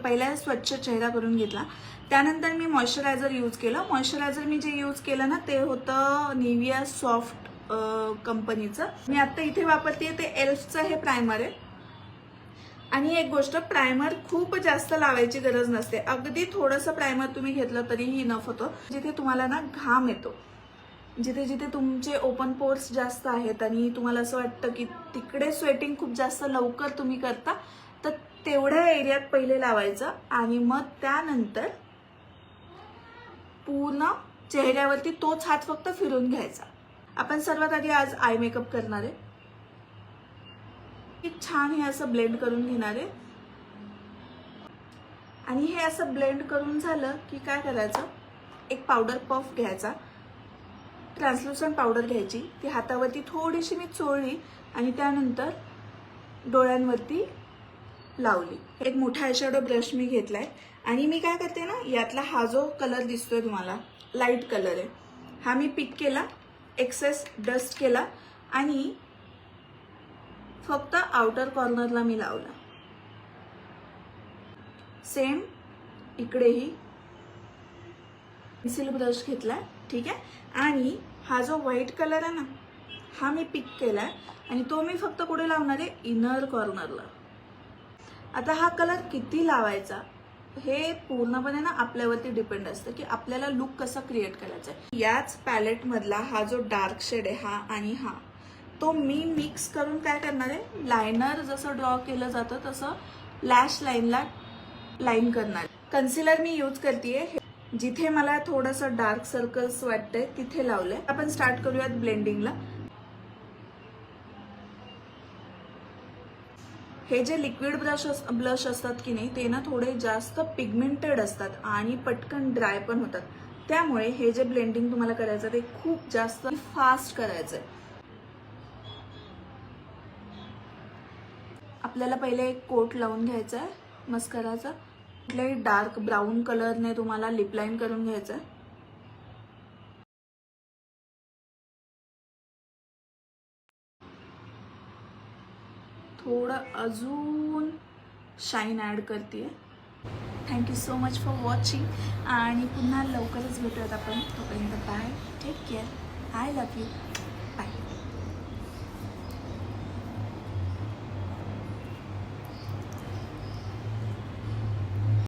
पहिला स्वच्छ चेहरा करून घेतला. त्यानंतर मी मॉइश्चरायझर यूज केलं. मॉइश्चरायझर मी जे यूज केलं ना ते होतं निव्हिया सॉफ्ट कंपनीचं. मी आता इथे वापरते ते एल्फचं हे प्रायमर आहे. आणि एक गोष्ट, प्रायमर खूप जास्त लावायची गरज नसते. अगदी थोडंसं प्रायमर तुम्ही घेतलं तरीही इनफ होतं. जिथे तुम्हाला ना घाम येतो, जिथे जिथे तुमचे ओपन पोर्स जास्त आहेत आणि तुम्हाला असं वाटतं की तिकडे स्वेटिंग खूप जास्त लवकर तुम्ही करता, तर तेवढ्या एरियात पहिले लावायचं आणि मग त्यानंतर पूर्ण चेहऱ्यावरती तोच हात फक्त फिरून घ्यायचा. आपण सर्वात आधी आज आय मेकअप करणार आहे. छान हे असं ब्लेंड करून घेणार आहे. आणि हे असं ब्लेंड करून झालं की काय करायचं, एक पावडर पफ घ्यायचा, ट्रान्सलुसंट पावडर घ्यायची, ती हातावरती थोडीशी मी चोळली आणि त्यानंतर डोळ्यांवरती लावली. एक मोठा आयशॅडो ब्रश मी घेतलाय आणि मी काय करते ना, यातला हा जो कलर दिसतोय तुम्हाला लाईट कलर आहे, हा मी पिक केला, एक्सेस डस्ट केला आणि फक्त आउटर कॉर्नरला मी लावला. सेम इकडेही पेन्सिल ब्रश घेतलाय, ठीक आहे. आणि हा जो व्हाईट कलर आहे ना, हा मी पिक केलाय आणि तो मी फक्त कुठे लावणार आहे, इनर कॉर्नरला. आता हा कलर किती लावायचा हे पूर्णपणे ना आपल्यावरती डिपेंड असतं की आपल्याला लुक कसा क्रिएट करायचा आहे. याच पॅलेट मधला हा जो डार्क शेड आहे हा आणि हा, तो मी मिक्स करून काय करणार आहे, लायनर जसं ड्रॉ केलं जातं तसं लॅश लाईनला लाईन करणार. कन्सिलर मी यूज करतेय, जिथे मला थोडंसं डार्क सर्कल्स वाटतंय तिथे लावलंय. आपण स्टार्ट करूयात ब्लेंडिंगला. हे जे लिक्विड ब्लश असतात की नाही, ते ना थोडे जास्त पिगमेंटेड असतात आणि पटकन ड्राय पण होतात. त्यामुळे हे जे ब्लेंडिंग तुम्हाला करायचं ते खूप जास्त फास्ट करायचंय. आपल्याला पहिले एक कोट लावून घ्यायचा आहे मस्कराचा. कुठल्याही डार्क ब्राऊन कलरने तुम्हाला लिप लाईन करून घ्यायचं आहे. थोडं अजून शाईन ॲड करते. Thank you so much for watching आणि पुन्हा लवकरच भेटूयात आपण. तोपर्यंत bye, take care, I love you, bye.